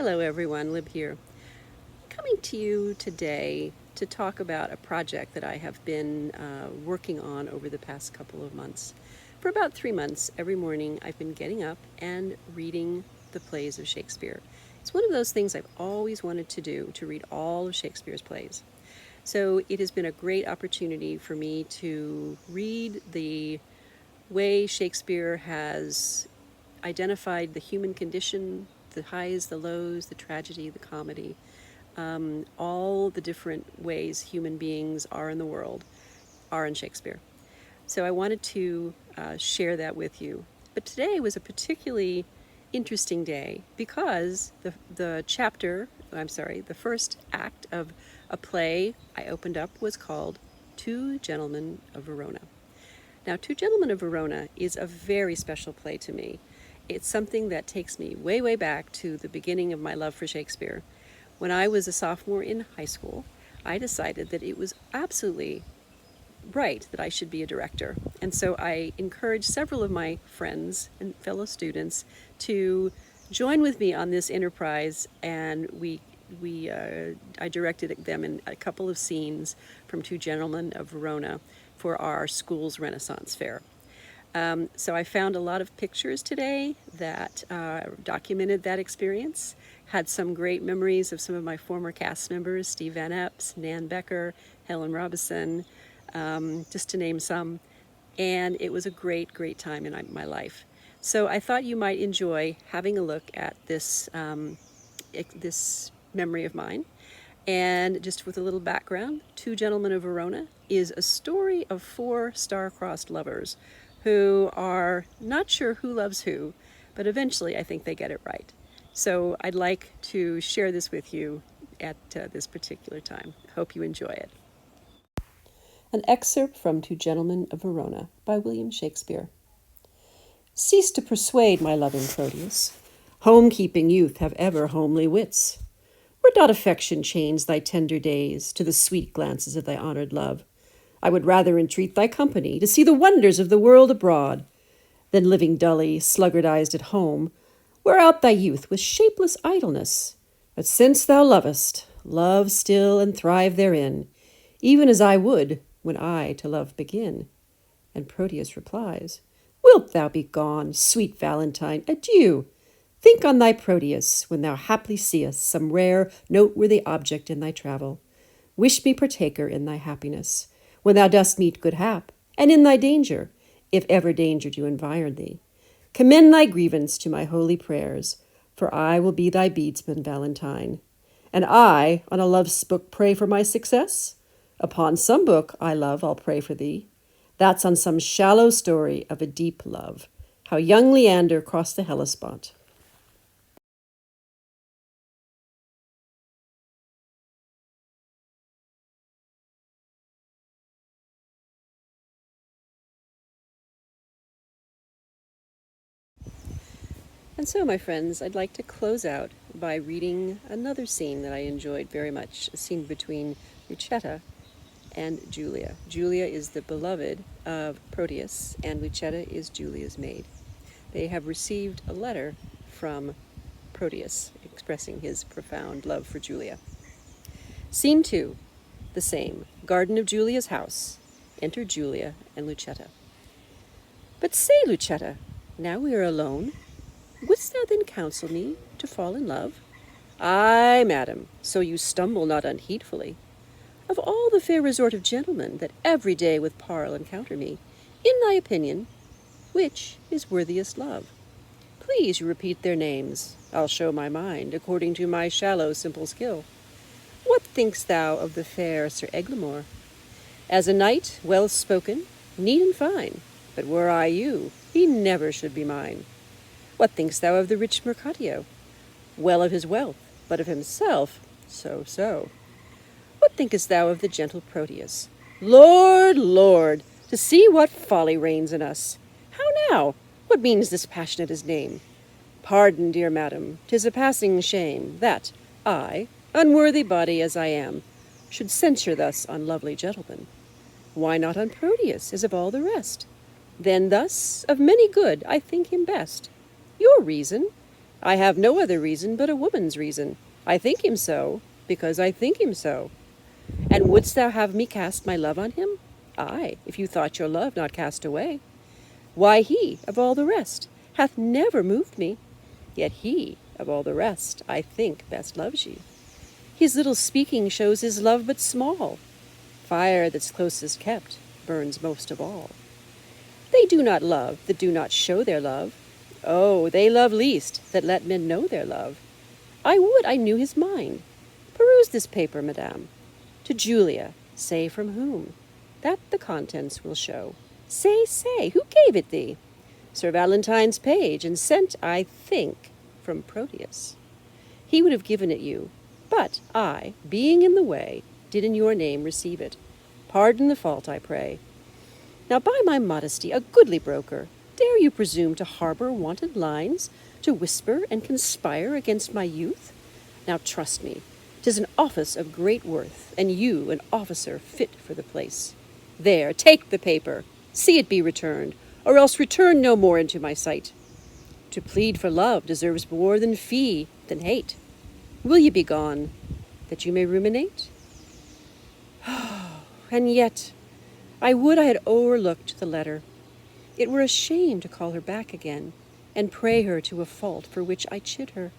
Hello everyone, Lib here. Coming to you today to talk about a project that I have been working on over the past couple of months. For about 3 months, every morning I've been getting up and reading the plays of Shakespeare. It's one of those things I've always wanted to do, to read all of Shakespeare's plays. So it has been a great opportunity for me to read the way Shakespeare has identified the human condition, the highs, the lows, the tragedy, the comedy, all the different ways human beings are in the world are in Shakespeare. So I wanted to share that with you. But today was a particularly interesting day because the first act of a play I opened up was called Two Gentlemen of Verona. Now, Two Gentlemen of Verona is a very special play to me. It's something that takes me way, way back to the beginning of my love for Shakespeare. When I was a sophomore in high school, I decided that it was absolutely right that I should be a director. And so I encouraged several of my friends and fellow students to join with me on this enterprise, and I directed them in a couple of scenes from Two Gentlemen of Verona for our school's Renaissance Fair. So I found a lot of pictures today that documented that experience. Had some great memories of some of my former cast members, Steve Van Epps, Nan Becker, Helen Robison, just to name some. And it was a great, great time in my life. So I thought you might enjoy having a look at this memory of mine. And just with a little background, Two Gentlemen of Verona is a story of four star-crossed lovers who are not sure who loves who, but eventually I think they get it right. So I'd like to share this with you at this particular time. Hope you enjoy it. An excerpt from Two Gentlemen of Verona by William Shakespeare. Cease to persuade, my loving Proteus. Home-keeping youth have ever homely wits. Would not affection change thy tender days to the sweet glances of thy honored love? I would rather entreat thy company to see the wonders of the world abroad, than living dully, sluggardized at home, wear out thy youth with shapeless idleness. But since thou lovest, love still and thrive therein, even as I would when I to love begin. And Proteus replies, Wilt thou be gone, sweet Valentine? Adieu! Think on thy Proteus when thou haply seest some rare, noteworthy object in thy travel. Wish me partaker in thy happiness, when thou dost meet good hap, and in thy danger, if ever danger do environ thee. Commend thy grievance to my holy prayers, for I will be thy beadsman, Valentine. And I, on a love's book, pray for my success? Upon some book I love, I'll pray for thee. That's on some shallow story of a deep love, how young Leander crossed the Hellespont. And so, my friends, I'd like to close out by reading another scene that I enjoyed very much, a scene between Lucetta and Julia. Julia is the beloved of Proteus, and Lucetta is Julia's maid. They have received a letter from Proteus expressing his profound love for Julia. Scene 2, the same, garden of Julia's house. Enter Julia and Lucetta. But say, Lucetta, now we are alone, wouldst thou then counsel me to fall in love? Ay, madam, so you stumble not unheedfully. Of all the fair resort of gentlemen that every day with parle encounter me, in thy opinion, which is worthiest love? Please you repeat their names. I'll show my mind, according to my shallow simple skill. What think'st thou of the fair Sir Eglamour? As a knight, well spoken, neat and fine, but were I you, he never should be mine. What think'st thou of the rich Mercatio? Well of his wealth, but of himself, so. What thinkest thou of the gentle Proteus? Lord, Lord, to see what folly reigns in us. How now? What means this passionate name? Pardon, dear madam, 'tis a passing shame, that I, unworthy body as I am, should censure thus on lovely gentlemen. Why not on Proteus, as of all the rest? Then thus, of many good, I think him best. Your reason? I have no other reason but a woman's reason. I think him so, because I think him so. And wouldst thou have me cast my love on him? Ay, if you thought your love not cast away. Why, he, of all the rest, hath never moved me, yet he, of all the rest, I think best loves ye. His little speaking shows his love but small. Fire that's closest kept burns most of all. They do not love that do not show their love. Oh, they love least that let men know their love. I would I knew his mind. Peruse this paper, madame. To Julia, say from whom. That the contents will show. Say, who gave it thee? Sir Valentine's page, and sent, I think, from Proteus. He would have given it you, but I, being in the way, did in your name receive it. Pardon the fault, I pray. Now by my modesty, a goodly broker, dare you presume to harbor wanted lines, to whisper and conspire against my youth? Now trust me, 'tis an office of great worth, and you an officer fit for the place. There, take the paper, see it be returned, or else return no more into my sight. To plead for love deserves more than fee, than hate. Will ye be gone, that you may ruminate? And yet, I would I had overlooked the letter. It were a shame to call her back again, and pray her to a fault for which I chid her.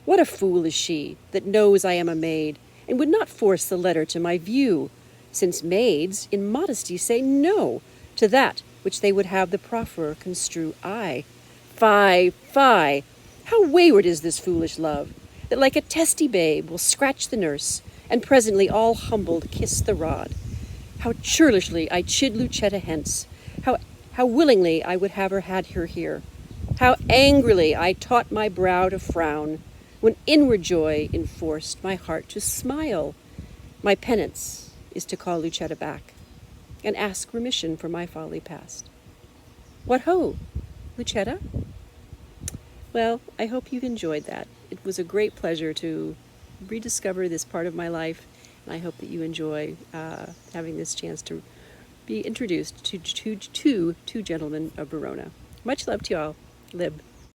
What a fool is she, that knows I am a maid, and would not force the letter to my view, since maids in modesty say no to that which they would have the profferer construe aye. Fie, how wayward is this foolish love, that like a testy babe will scratch the nurse, and presently all humbled kiss the rod. How churlishly I chid Lucetta hence, how willingly I would have had her here, how angrily I taught my brow to frown, when inward joy enforced my heart to smile. My penance is to call Lucetta back, and ask remission for my folly past. What ho, Lucetta? Well, I hope you've enjoyed that. It was a great pleasure to rediscover this part of my life, and I hope that you enjoy having this chance to be introduced to two gentlemen of Verona. Much love to y'all. Lib.